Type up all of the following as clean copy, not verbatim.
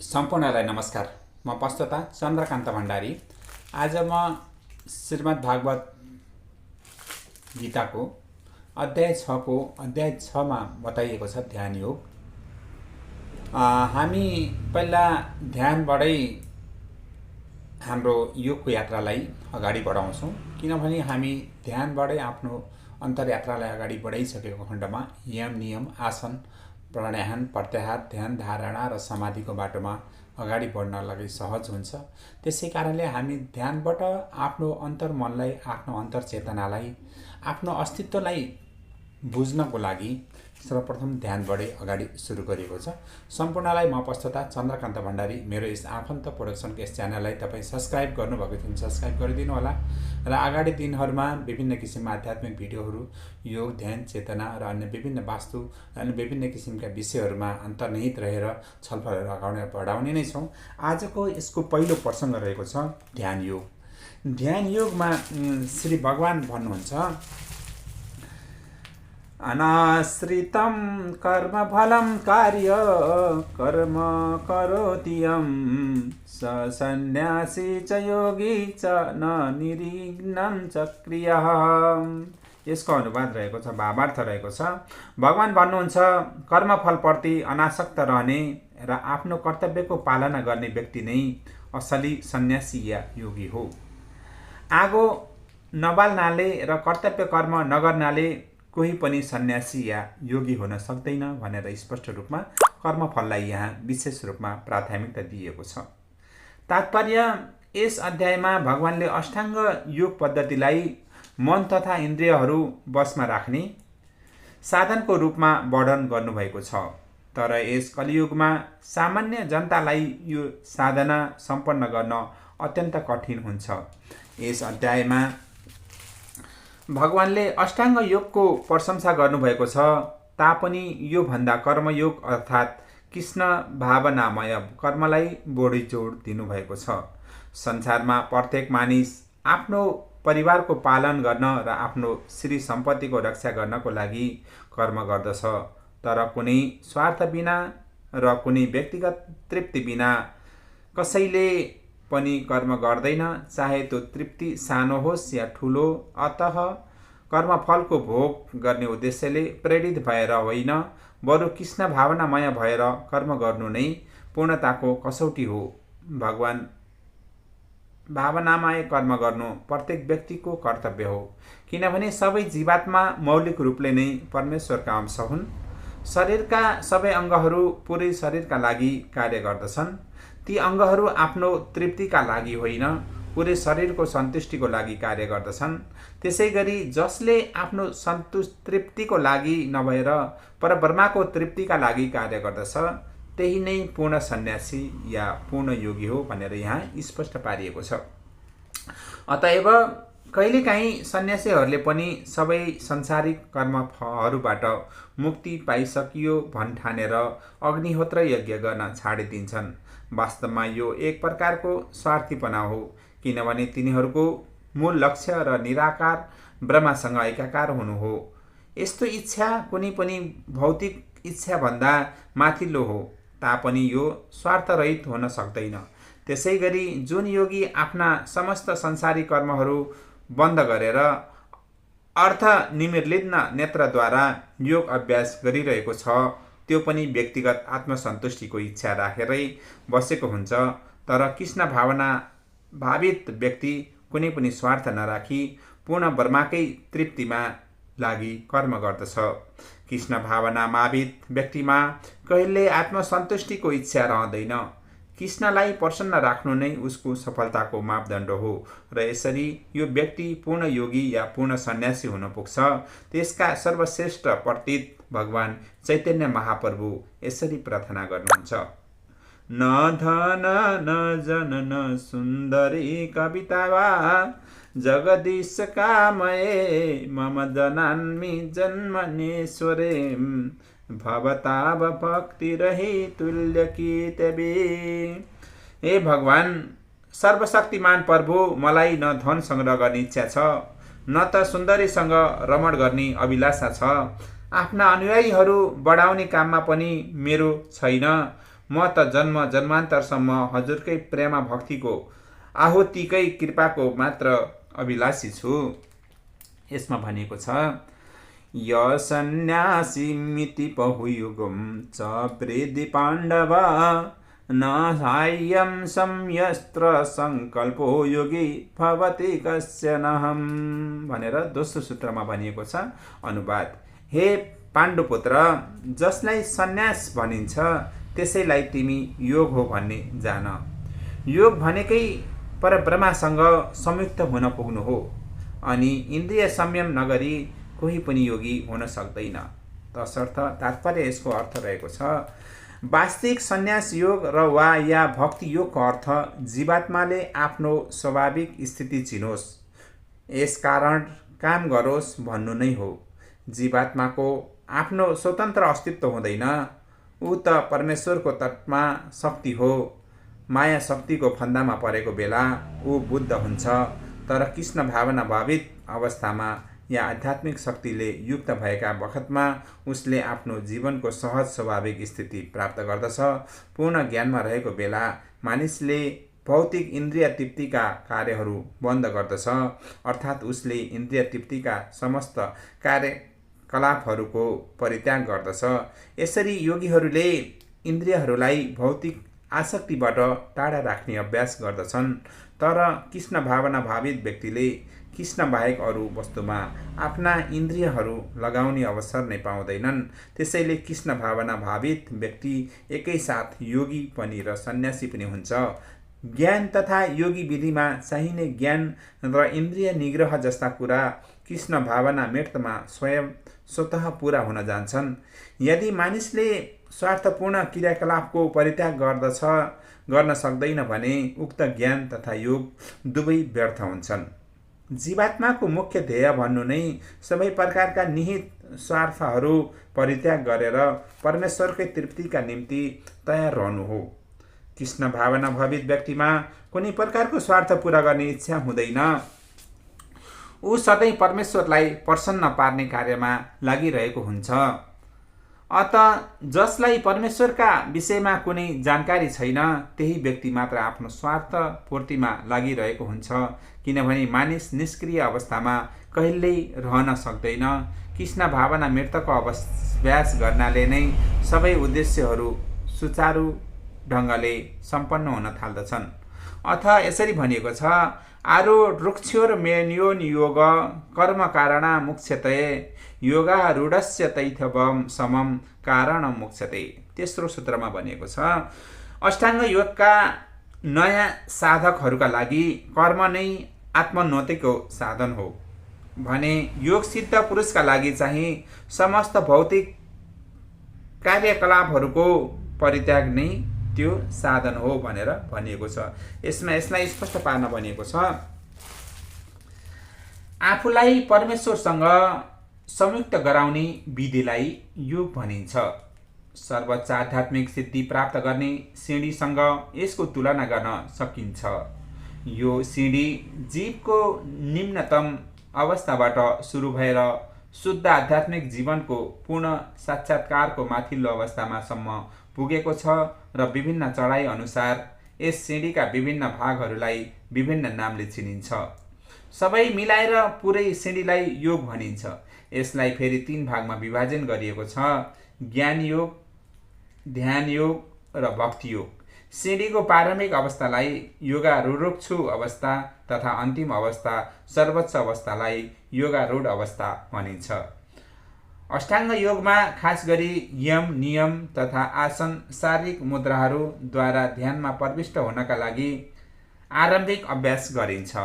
सम्पूर्णलाई नमस्कार। म पस्तता चन्द्रकान्त भण्डारी। आज म श्रीमद् भागवत गीताको अध्याय 6 मा बताइएको छ ध्यान योग। हामी पहिला ध्यानबाटै हाम्रो योगको यात्रालाई अगाडि बढाउँछौँ, किनभने हामी ध्यानबाटै आफ्नो अन्तर्यात्रालाई अगाडि बढाइसकेको खण्डमा यम नियम आसन प्राणायाम प्रत्याहार ध्यान धारणा र समाधिको बाटोमा अगाडि बढ्नलाई सहज हुन्छ। त्यसै कारणले हामी ध्यानबाट आफ्नो अन्तर्मनलाई, आफ्नो अन्तर्चेतनालाई, आफ्नो अस्तित्वलाई बुझ्नको लागि सर्वप्रथम ध्यानबाटै अगाडि सुरु गरिएको छ। सम्पूर्णलाई म पस्तता चन्द्रकान्त भण्डारी। मेरो यस आफन्त प्रोडक्सनको यस च्यानललाई तपाईँ सब्सक्राइब गर्नुभएको थियो भने सब्सक्राइब गरिदिनु होला र अगाडि दिनहरूमा विभिन्न किसिमका आध्यात्मिक भिडियोहरू, योग, ध्यान, चेतना र अन्य विभिन्न वास्तु र अन्य विभिन्न किसिमका विषयहरूमा अन्तर्निहित रहेर छलफलहरू अगाडि बढाउने नै छौँ। आजको यसको पहिलो प्रसङ्ग रहेको छ ध्यान योग। ध्यान योगमा श्री भगवान भन्नुहुन्छ, अनाश्रितं कर्मफलं कार्य कर्म करोति यं स सन्न्यासी च योगी च न निर्विघ्नं च क्रियः। यसको अनुवाद रहेको छ, भावार्थ रहेको छ। भगवान भन्नुहुन्छ, कर्मफलप्रति अनासक्त रहने र आफ्नो कर्तव्यको पालना गर्ने व्यक्ति नै असली सन्यासी या योगी हो। आगो नबाल्नाले र कर्तव्य कर्म नगर्नाले कोही पनि सन्यासी या योगी हुन सक्दैन भनेर स्पष्ट रूपमा कर्मफललाई यहाँ विशेष रूपमा प्राथमिकता दिएको छ। तात्पर्य, यस अध्यायमा भगवानले अष्टाङ्ग योग पद्धतिलाई मन तथा इन्द्रियहरू वशमा राख्ने साधनको रूपमा वर्णन गर्नुभएको छ। तर यस कलियुगमा सामान्य जनतालाई यो साधना सम्पन्न गर्न अत्यन्त कठिन हुन्छ। यस अध्यायमा भगवानले अष्टाङ्ग योगको प्रशंसा गर्नुभएको छ, तापनि यो भन्दा कर्मयोग अर्थात् कृष्ण भावनामय कर्मलाई बढी जोड दिनुभएको छ। संसारमा प्रत्येक मानिस आफ्नो परिवारको पालन गर्न र आफ्नो श्री सम्पत्तिको रक्षा गर्नको लागि कर्म गर्दछ, तर कुनै स्वार्थ बिना र कुनै व्यक्तिगत तृप्ति बिना कसैले पनि कर्म गर्दैन, चाहे त्यो तृप्ति सानो होस् या ठुलो। अतः कर्मफलको भोग गर्ने उद्देश्यले प्रेरित भएर होइन, बरु कृष्ण भावनामय भएर कर्म गर्नु नै पूर्णताको कसौटी हो। भगवान भावनामय कर्म गर्नु प्रत्येक व्यक्तिको कर्तव्य हो, किनभने सबै जीवात्मा मौलिक रूपले नै परमेश्वरका अंश हुन्। शरीरका सबै अङ्गहरू पुरै शरीरका लागि कार्य गर्दछन्। ती अङ्गहरू आफ्नो तृप्तिका लागि होइन, पुरै शरीरको सन्तुष्टिको लागि कार्य गर्दछन्। त्यसै गरी जसले आफ्नो तृप्तिको लागि नभएर परब्रह्मको तृप्तिका लागि कार्य गर्दछ, त्यही नै पूर्ण सन्यासी या पूर्ण योगी हो भनेर यहाँ स्पष्ट पारिएको छ। अतएव कहिलेकाहीँ सन्यासीहरूले पनि सबै संसारिक कर्महरूबाट मुक्ति पाइसकियो भन्ठानेर अग्निहोत्र यज्ञ गर्न छाडिदिन्छन्। वास्तवमा यो एक प्रकारको स्वार्थीपना हो, किनभने तिनीहरूको मूल लक्ष्य र निराकार ब्रह्मसँग एकाकार हुनु हो। यस्तो इच्छा कुनै पनि भौतिक इच्छाभन्दा माथिल्लो हो, तापनि यो स्वार्थरहित हुन सक्दैन। त्यसै गरी जुन योगी आफ्ना समस्त संसारी कर्महरू बन्द गरेर अर्थ निर्लिन्न नेत्रद्वारा योग अभ्यास गरिरहेको छ, त्यो पनि व्यक्तिगत आत्मसन्तुष्टिको इच्छा राखेरै बसेको हुन्छ। तर कृष्ण भावना भावित व्यक्ति कुनै पनि स्वार्थ नराखी पूर्ण ब्रह्मकै तृप्तिमा लागि कर्म गर्दछ। कृष्ण भावना भावित व्यक्तिमा कहिले आत्मसन्तुष्टिको इच्छा रहँदैन। कृष्णलाई प्रसन्न राख्नु नै उसको सफलताको मापदण्ड हो र यसरी यो व्यक्ति पूर्ण योगी या पूर्ण सन्यासी हुन पुग्छ। त्यसका सर्वश्रेष्ठ प्रतीत भगवान चैतन्य महाप्रभु यसरी प्रार्थना गर्नुहुन्छ, न धन न जन न सुन्दरी कविता वा जगदीश कामये मम जनान्मि जन्मनेश्वरे भवताव भक्ति रही तुल्य की तबे। हे भगवान सर्वशक्तिमान प्रभु, मलाई न धन संग्रह गर्ने इच्छा छ, न त सुन्दरीसँग रमण गर्ने अभिलाषा छ। आफ्ना अनुयायीहरू बढाउने काममा पनि मेरो छैन। म त जन्म जन्मान्तरसम्म हजुरकै प्रेमा भक्तिको आहुतिकै कृपाको मात्र अभिलाषी छु। यसमा भनिएको छ, य सन्न्यासीमिति पहुयुगम च वृद्धि पाण्डव न साह्यं संयस्त्र सङ्कल्पो योगी भवति कस्य नहम् भनेर दोस्रो सूत्रमा भनिएको छ। अनुवाद, हे पाण्डुपुत्र, जसलाई सन्यास भनिन्छ त्यसैलाई तिमी योग हो भन्ने जान। योग भनेकै परब्रह्मसँग संयुक्त हुन पुग्नु हो, अनि इन्द्रिय संयम नगरी कोही पनि योगी हुन सक्दैन। तसर्थ तात्पर्य यसको अर्थ रहेको छ, वास्तविक सन्यास योग र वा या भक्ति योगको अर्थ जीवात्माले आफ्नो स्वाभाविक स्थिति चिनोस्, यसकारण काम गरोस् भन्नु नै हो। जीवात्माको आफ्नो स्वतन्त्र अस्तित्व हुँदैन। ऊ त परमेश्वरको तटमा शक्ति हो। माया शक्तिको फन्दामा परेको बेला ऊ बुद्ध हुन्छ, तर कृष्ण भावना भावित अवस्थामा या आध्यात्मिक शक्तिले युक्त भएका बखतमा उसले आफ्नो जीवनको सहज स्वाभाविक स्थिति प्राप्त गर्दछ। पूर्ण ज्ञानमा रहेको बेला मानिसले भौतिक इन्द्रिय तृप्तिका कार्यहरू बन्द गर्दछ, अर्थात् उसले इन्द्रिय तृप्तिका समस्त कार्यकलापहरूको परित्याग गर्दछ। यसरी योगीहरूले इन्द्रियहरूलाई भौतिक आसक्तिबाट टाढा राख्ने अभ्यास गर्दछन्, तर कृष्ण भावना भावित व्यक्तिले कृष्ण बाहेक अरू वस्तुमा आफ्ना इन्द्रियहरू लगाउने अवसर नै पाउँदैनन्। त्यसैले कृष्ण भावना भावित व्यक्ति एकैसाथ योगी पनि र सन्यासी पनि हुन्छ। ज्ञान तथा योगी विधिमा चाहिने ज्ञान र इन्द्रिय निग्रह जस्ता कुरा कृष्ण भावना मृतमा स्वतः पूरा हुन जान्छन्। यदि मानिसले स्वार्थपूर्ण क्रियाकलापको परित्याग गर्न सक्दैन भने उक्त ज्ञान तथा योग दुवै व्यर्थ हुन्छन्। जीवात्माको मुख्य ध्येय भन्नु नै सबै प्रकारका निहित स्वार्थहरू परित्याग गरेर परमेश्वरकै तृप्तिका निम्ति तयार रहनु हो। कृष्ण भावना भावित व्यक्तिमा कुनै प्रकारको स्वार्थ पूरा गर्ने इच्छा हुँदैन। ऊ सधैँ परमेश्वरलाई प्रसन्न पार्ने कार्यमा लागिरहेको हुन्छ। अत जसलाई परमेश्वरका विषयमा कुनै जानकारी छैन त्यही व्यक्ति मात्र आफ्नो स्वार्थ पूर्तिमा लागिरहेको हुन्छ, किनभने मानिस निष्क्रिय अवस्थामा कहिल्यै रहन सक्दैन। कृष्ण भावना मृतको अभ्यास गर्नाले नै सबै उद्देश्यहरू सुचारू ढङ्गले सम्पन्न हुन थाल्दछन्। अथ यसरी भनिएको छ, आरूढोक्षोर्मेन्योन योग कर्म कारणा मुक्ष्यते योगारूढस्य तैथवम समम कारण मुक्ष्यते। तेस्रो सूत्रमा भनिएको छ, अष्टाङ्ग योगका नयाँ साधकहरूका लागि कर्म नै आत्मोन्नतिको साधन हो भने योग सिद्ध पुरुषका लागि चाहिँ समस्त भौतिक कार्यकलापहरूको परित्याग नै त्यो साधन हो भनेर भनिएको छ। यसलाई स्पष्ट पार्न भनिएको छ, आफूलाई परमेश्वरसँग संयुक्त गराउने विधिलाई योग भनिन्छ। सर्वोच्च आध्यात्मिक सिद्धि प्राप्त गर्ने सिँढीसँग यसको तुलना गर्न सकिन्छ। यो सिँढी जीवको निम्नतम अवस्थाबाट सुरु भएर शुद्ध आध्यात्मिक जीवनको पूर्ण साक्षात्कारको माथिल्लो अवस्थामासम्म पुगेको छ र विभिन्न चढाइ अनुसार यस सिँढीका विभिन्न भागहरूलाई विभिन्न नामले चिनिन्छ। सबै मिलाएर पुरै सिँढीलाई योग भनिन्छ। यसलाई फेरि 3 भागमा विभाजन गरिएको छ, ज्ञान योग, ध्यान योग र भक्ति योग। सिँढीको प्रारम्भिक अवस्थालाई योगारूढोक्षु अवस्था तथा अन्तिम अवस्था सर्वोच्च अवस्थालाई योगारूढ अवस्था भनिन्छ। अष्टाङ्ग योगमा खास गरी यम, नियम तथा आसन, शारीरिक मुद्राहरूद्वारा ध्यानमा प्रविष्ट हुनका लागि आरम्भिक अभ्यास गरिन्छ।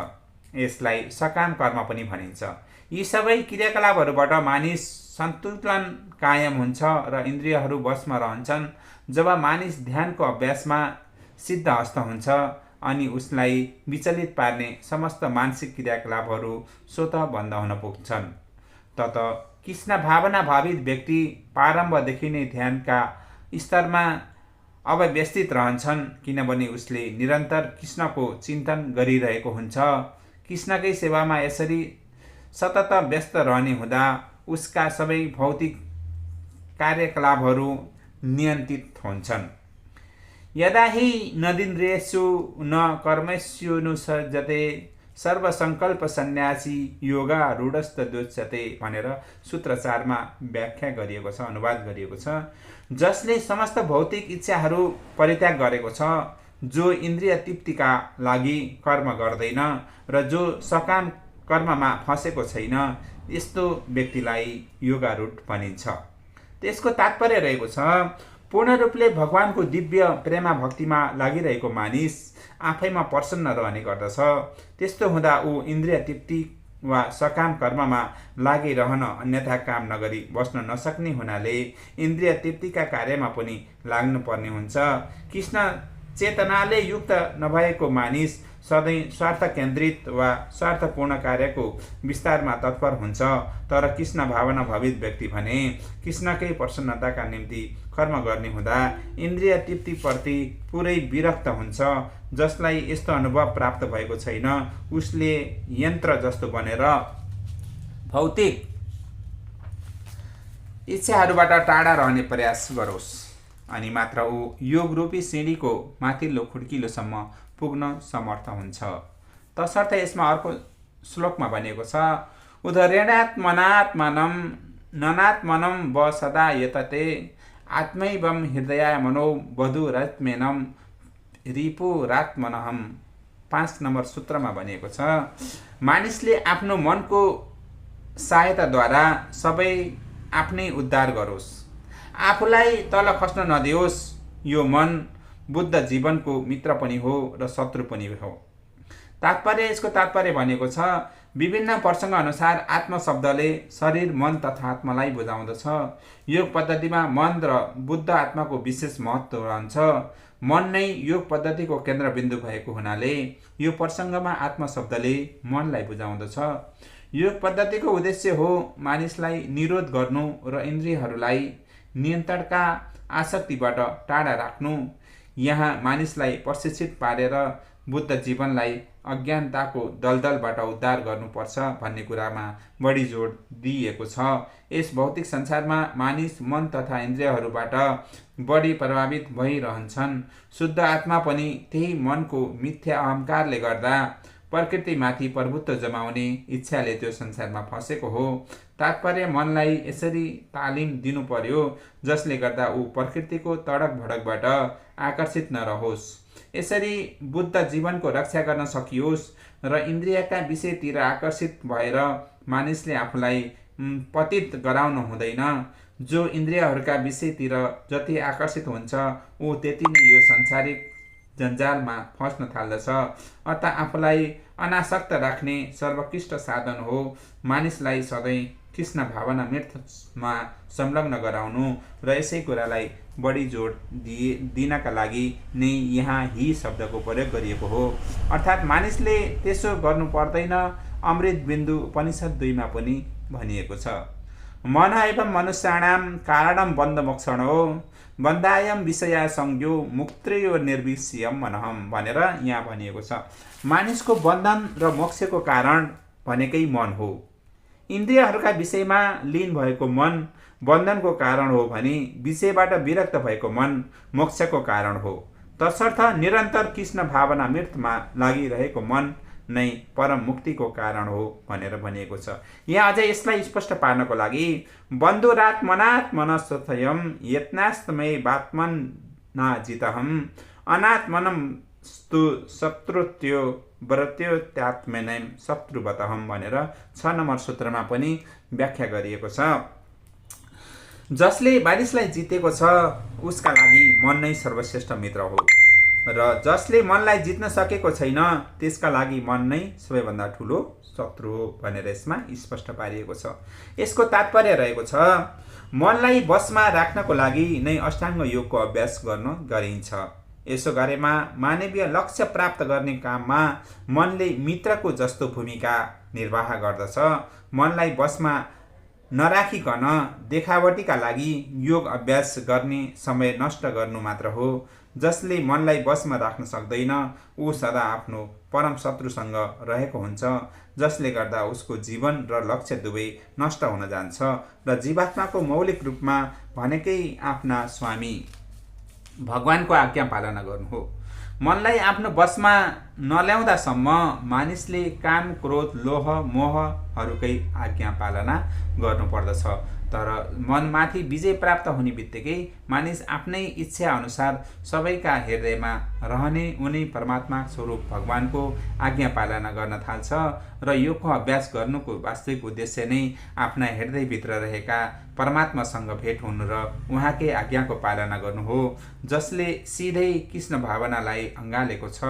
यसलाई सकाम कर्म पनि भनिन्छ। यी सबै क्रियाकलापहरूबाट मानिस सन्तुलन कायम हुन्छ र इन्द्रियहरू वशमा रहन्छन्। जब मानिस ध्यानको अभ्यासमा सिद्धहस्त हुन्छ अनि उसलाई विचलित पार्ने समस्त मानसिक क्रियाकलापहरू स्वतः बन्द हुन पुग्छन्, तत कृष्ण भावना भावित व्यक्ति प्रारम्भदेखि नै ध्यानका स्तरमा अव्यवस्थित रहन्छन्, किनभने उसले निरन्तर कृष्णको चिन्तन गरिरहेको हुन्छ। कृष्णकै सेवामा यसरी सतत व्यस्त रहने हुँदा उसका सबै भौतिक कार्यकलापहरू नियन्त्रित हुन्छन्। यदा हि नदिन्द्रियेषु न कर्मस्युनुसजते सर्वसङ्कल्प सन्यासी योगा रूढस्थ दोच्यते भनेर सूत्र 4मा व्याख्या गरिएको छ, अनुवाद गरिएको छ। जसले समस्त भौतिक इच्छाहरू परित्याग गरेको छ, जो इन्द्रिय तृप्तिका लागि कर्म गर्दैन र जो सकाम कर्ममा फँसेको छैन, यस्तो व्यक्तिलाई योगारूढ भनिन्छ। त्यसको तात्पर्य रहेको छ, पूर्ण रूपले भगवानको दिव्य प्रेमा भक्तिमा लागिरहेको मानिस आफैमा प्रसन्न रहने गर्दछ। त्यस्तो हुँदा ऊ इन्द्रिय तृप्ति वा सकाम कर्ममा लागिरहन अन्यथा काम नगरी बस्न नसक्ने हुनाले इन्द्रिय तृप्तिका कार्यमा पनि लाग्नुपर्ने हुन्छ। कृष्ण चेतनाले युक्त नभएको मानिस सधैँ स्वार्थ केन्द्रित वा स्वार्थपूर्ण कार्यको विस्तारमा तत्पर हुन्छ। तर कृष्ण भावना भवित व्यक्ति भने कृष्णकै प्रसन्नताका निम्ति कर्म गर्ने हुँदा इन्द्रिय तृप्तिप्रति पुरै विरक्त हुन्छ। जसलाई यस्तो अनुभव प्राप्त भएको छैन, उसले यन्त्र जस्तो बनेर भौतिक इच्छाहरूबाट टाढा रहने प्रयास गरोस्, अनि मात्र ऊ योगरूपी सिँढीको माथिल्लो खुड्किलोसम्म पुग्न समर्थ हुन्छ। तसर्थ यसमा अर्को श्लोकमा भनेको छ, उदरेणात्मनात्मनं ननात्मनं व सदा यतते आत्मैवं हृदयाय मनो वधुरात्मेनं रिपुरात्मनहम्। 5 नम्बर सूत्रमा भनेको छ, मानिसले आफ्नो मनको सहायताद्वारा सबै आफ्नै उद्धार गरोस्, आफूलाई तल खस्न नदियोस्। यो मन बुद्ध जीवनको मित्र पनि हो र शत्रु पनि हो। यसको तात्पर्य भनेको छ, विभिन्न प्रसङ्ग अनुसार आत्म शब्दले शरीर, मन तथा आत्मालाई बुझाउँदछ। योग पद्धतिमा मन र बुद्ध आत्माको विशेष महत्त्व रहन्छ। मन नै योग पद्धतिको केन्द्रबिन्दु भएको हुनाले यो प्रसङ्गमा आत्म शब्दले मनलाई बुझाउँदछ। योग पद्धतिको उद्देश्य हो मानिसलाई निरोध गर्नु र इन्द्रियहरूलाई नियन्त्रणका आसक्तिबाट टाढा राख्नु। यहाँ मानिसलाई प्रशिक्षित पारेर बुद्ध जीवनलाई अज्ञानताको दलदलबाट उद्धार गर्नुपर्छ भन्ने कुरामा बढी जोड दिइएको छ। यस भौतिक संसारमा मानिस मन तथा इन्द्रियहरूबाट बढी प्रभावित भइरहन्छन्। शुद्ध आत्मा पनि त्यही मनको मिथ्या अहङ्कारले गर्दा प्रकृतिमाथि प्रभुत्व जमाउने इच्छाले त्यो संसारमा फँसेको हो। तात्पर्य मनलाई यसरी तालिम दिनु पर्यो जसले गर्दा ऊ प्रकृतिको तडक भडकबाट आकर्षित नरहोस्। यसरी बुद्ध जीवनको रक्षा गर्न सकियोस् र इन्द्रियका विषयतिर आकर्षित भएर मानिसले आफूलाई पतित गराउनु हुँदैन। जो इन्द्रियहरूका विषयतिर जति आकर्षित हुन्छ ऊ त्यति नै यो सांसारिक जन्जालमा फस्न थाल्दछ। अतः आफूलाई अनासक्त राख्ने सर्वोत्कृष्ट साधन हो मानिसलाई सधैँ कृष्ण भावना मृतमा संलग्न गराउनु र यसै कुरालाई बढी जोड दिनका लागि नै यहाँ ही शब्दको प्रयोग गरिएको हो। अर्थात् मानिसले त्यसो गर्नु पर्दैन। अमृत बिन्दु उपनिषद 2 मा पनि भनिएको छ, मन एवं मनुष्याणां कारणं बन्ध मोक्षणो बन्धायम विषया संज्ञो मुक्त्यो निर्विषयम मनहम भनेर यहाँ भनिएको छ। मानिसको बन्धन र मोक्षको कारण भनेकै मन हो। इन्द्रियहरूका विषयमा लीन भएको मन बन्धनको कारण हो भने विषयबाट विरक्त भएको मन मोक्षको कारण हो। तसर्थ निरन्तर कृष्ण भावना मृतमा लागिरहेको मन नै परम मुक्तिको कारण हो भनेर भनिएको छ। यहाँ अझै यसलाई स्पष्ट पार्नको लागि बन्धुरात्मनात् मनस्तयम यत्नास्तमय बात्मना जितहम अनात्मनम स्तु शत्रुत्यो व्रत्योत्यात्मनम शत्रुवतहम भनेर 6 नम्बर सूत्रमा पनि व्याख्या गरिएको छ। जसले मानिसलाई जितेको छ उसका लागि मन नै सर्वश्रेष्ठ मित्र हो र जसले मनलाई जित्न सकेको छैन त्यसका लागि मन नै सबैभन्दा ठुलो शत्रु हो भनेर यसमा स्पष्ट पारिएको छ। यसको तात्पर्य रहेको छ, मनलाई बसमा राख्नको लागि नै अष्टाङ्ग योगको अभ्यास गर्न गरिन्छ। यसो गरेमा मानवीय लक्ष्य प्राप्त गर्ने काममा मनले मित्रको जस्तो भूमिका निर्वाह गर्दछ। मनलाई बसमा नराखिकन देखावटीका लागि योग अभ्यास गर्ने समय नष्ट गर्नु मात्र हो। जसले मनलाई बसमा राख्न सक्दैन ऊ सदा आफ्नो परम शत्रुसँग रहेको हुन्छ, जसले गर्दा उसको जीवन र लक्ष्य दुवै नष्ट हुन जान्छ र जीवात्माको मौलिक रूपमा भनेकै आफ्ना स्वामी भगवानको आज्ञा पालना गर्नु हो। मनलाई आफ्नो बसमा नल्याउँदासम्म मानिसले काम, क्रोध, लोभ, मोहहरूकै आज्ञा पालना गर्नुपर्दछ। तर मनमाथि विजय प्राप्त हुने बित्तिकै मानिस आफ्नै इच्छा अनुसार सबैका हृदयमा रहने उनी परमात्मा स्वरूप भगवानको आज्ञा पालना गर्न थाल्छ र योगको अभ्यास गर्नुको वास्तविक उद्देश्य नै आफ्ना हृदयभित्र रहेका परमात्मासँग भेट हुनु र उहाँकै आज्ञाको पालना गर्नु हो। जसले सिधै कृष्ण भावनालाई अँगालेको छ,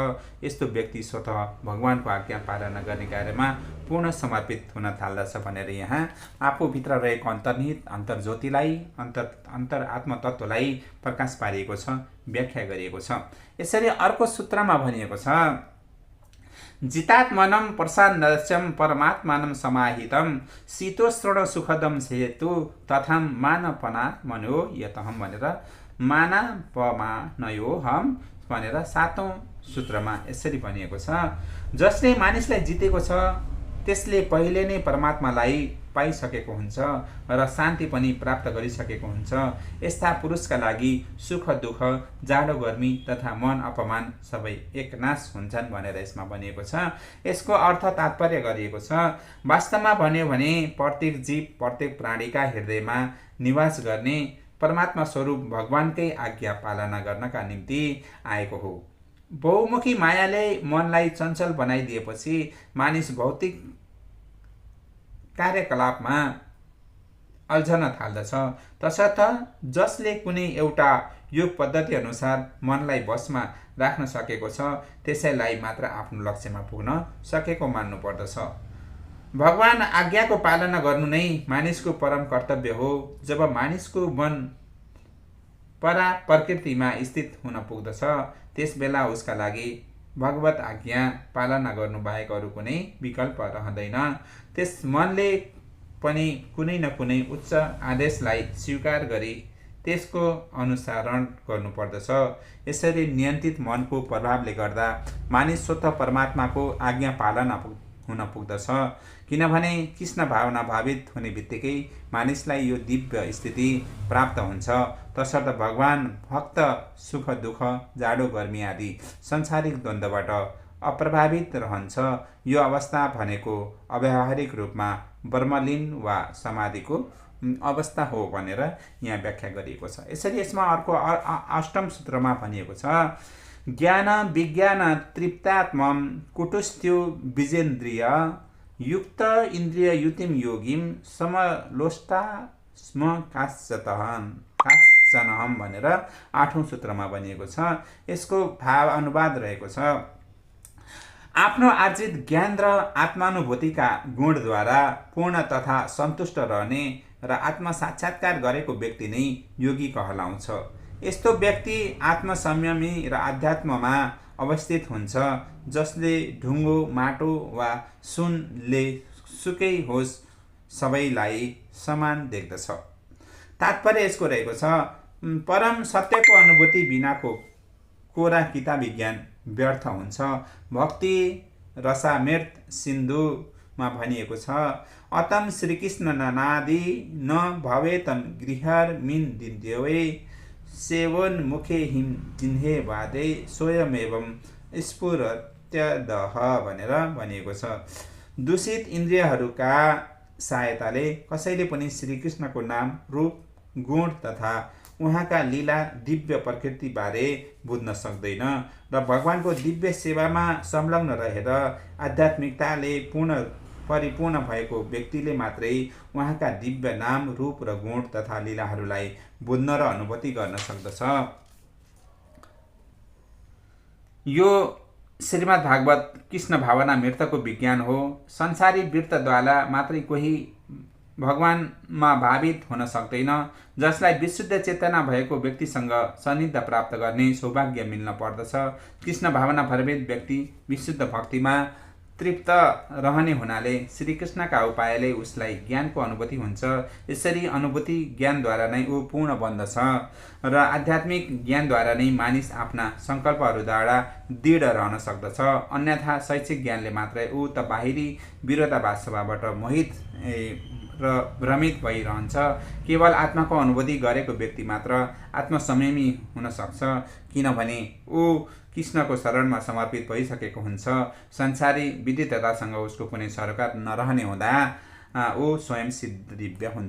यस्तो व्यक्ति स्वतः भगवानको आज्ञा पालना गर्ने कार्यमा पूर्ण समर्पित हुन थाल्दछ भनेर यहाँ आफूभित्र रहेको अन्तर्निहित अन्तर्ज्योतिलाई, अन्तर आत्मतत्त्वलाई प्रकाश पारिएको छ, व्याख्या गरिएको छ। यसरी अर्को सूत्रमा भनिएको छ, जितात्मनं प्रसान्नस्यं परमात्मानं समाहितं शीतोष्ण सुखदं सेतु तथां मानपनात्मनो यतहं भनेर मानापमानयोहम भनेर 7औं सूत्रमा यसरी भनिएको छ। जसले मानिसलाई जितेको छ त्यसले पहिले नै परमात्मालाई पाइसकेको हुन्छ र शान्ति पनि प्राप्त गरिसकेको हुन्छ। यस्ता पुरुषका लागि सुख दुःख, जाडो गर्मी तथा मन अपमान सबै एकनाश हुन्छन् भनेर यसमा भनिएको छ। यसको अर्थ तात्पर्य गरिएको छ। वास्तवमा भन्यो भने प्रत्येक जीव, प्रत्येक प्राणीका हृदयमा निवास गर्ने परमात्मा स्वरूप भगवानकै आज्ञा पालना गर्नका निम्ति आएको हो। बहुमुखी मायाले मनलाई चञ्चल बनाइदिएपछि मानिस भौतिक कार्यकलापमा अल्झन थाल्दछ। तसर्थ जसले कुनै एउटा योग पद्धति अनुसार मनलाई बसमा राख्न सकेको छ त्यसैलाई मात्र आफ्नो लक्ष्यमा पुग्न सकेको मान्नु पर्दछ। भगवान आज्ञाको पालना गर्नु नै मानिसको परम कर्तव्य हो। जब मानिसको मन परा प्रकृतिमा स्थित हुन पुग्दछ त्यस बेला उसका लागि भगवत आज्ञा पालना गर्नु बाहेक अरू कुनै विकल्प रहँदैन। त्यस मनले पनि कुनै न कुनै उच्च आदेशलाई स्वीकार गरी त्यसको अनुसरण गर्नुपर्दछ। यसरी नियन्त्रित मनको प्रभावले गर्दा मानिस स्वतः परमात्माको आज्ञा पालना हुन पुग्दछ। किनभने कृष्ण भावना भावित हुने बित्तिकै मानिसलाई यो दिव्य स्थिति प्राप्त हुन्छ। तसर्थ भगवान भक्त सुख दुःख, जाडो गर्मी आदि संसारिक द्वन्द्वबाट अप्रभावित रहन्छ। यो अवस्था भनेको अव्यावहारिक रूपमा ब्रह्मलीन वा समाधिको अवस्था हो भनेर यहाँ व्याख्या गरिएको छ। यसरी यसमा अर्को 8औं सूत्रमा भनिएको छ, ज्ञान विज्ञान तृप्तात्मं कुटुस्थ्यो विजेन्द्रिय युक्त इन्द्रिय युतिम योगिम समलोष्टा स्म काश्चनहम भनेर 8औं सूत्रमा भनिएको छ। यसको भाव अनुवाद रहेको छ, आफ्नो आर्जित ज्ञान र आत्मानुभूतिका गुणद्वारा पूर्ण तथा सन्तुष्ट रहने र आत्म साक्षात्कार गरेको व्यक्ति नै योगी कहलाउँछ। यस्तो व्यक्ति आत्मसंयमी र आध्यात्ममा अवस्थित हुन्छ। जसले ढुङ्गो, माटो वा सुनले सुकै होस् सबैलाई समान देख्दछ। तात्पर्य यसको रहेको छ, परम सत्यको अनुभूति बिनाको कोरा किताबी ज्ञान व्यर्थ हुन्छ। भक्ति रसामृत सिन्धुमा भनिएको छ, अतम श्रीकृष्ण ननादि न भवेतम गृहर्मिन दिद्यवे सेवन मुखे हिम चिन्हे वादे स्वयमेवं स्फुरत्यदह भनेर भनिएको छ। दूषित इन्द्रियहरूका सहायताले कसैले पनि श्रीकृष्णको नाम, रूप, गुण तथा उहाँका लीला दिव्य प्रकृतिबारे बुझ्न सक्दैन र भगवानको दिव्य सेवामा संलग्न रहेर आध्यात्मिकताले परिपूर्ण भएको व्यक्तिले मात्रै उहाँका दिव्य नाम, रूप र गुण तथा लीलाहरूलाई बुझ्न र अनुभूति गर्न सक्दछ। यो श्रीमद् भागवत कृष्ण भावना मृतको विज्ञान हो। संसारी वृत्तद्वारा मात्रै कोही भगवानमा भावित हुन सक्दैन। जसलाई विशुद्ध चेतना भएको व्यक्तिसँग सान्निध्य प्राप्त गर्ने सौभाग्य मिल्न पर्दछ। कृष्ण भावना भरभित व्यक्ति विशुद्ध भक्तिमा तृप्त रहने हुनाले श्रीकृष्णका उपायले उसलाई ज्ञानको अनुभूति हुन्छ। यसरी अनुभूति ज्ञानद्वारा नै ऊ पूर्ण बन्दछ र आध्यात्मिक ज्ञानद्वारा नै मानिस आफ्ना सङ्कल्पहरूद्वारा दृढ रहन सक्दछ। अन्यथा शैक्षिक ज्ञानले मात्रै ऊ त बाहिरी विरोधाभास स्वभावबाट मोहित र भ्रमित भइरहन्छ। केवल आत्माको अनुभूति गरेको व्यक्ति मात्र आत्मसंयमी हुन सक्छ, किनभने ऊ कृष्णको शरणमा समर्पित भइसकेको हुन्छ। संसारी विदिततासँग उसको कुनै सरोकार नरहने हुँदा ऊ स्वयं सिद्ध दिव्य हुन्छ।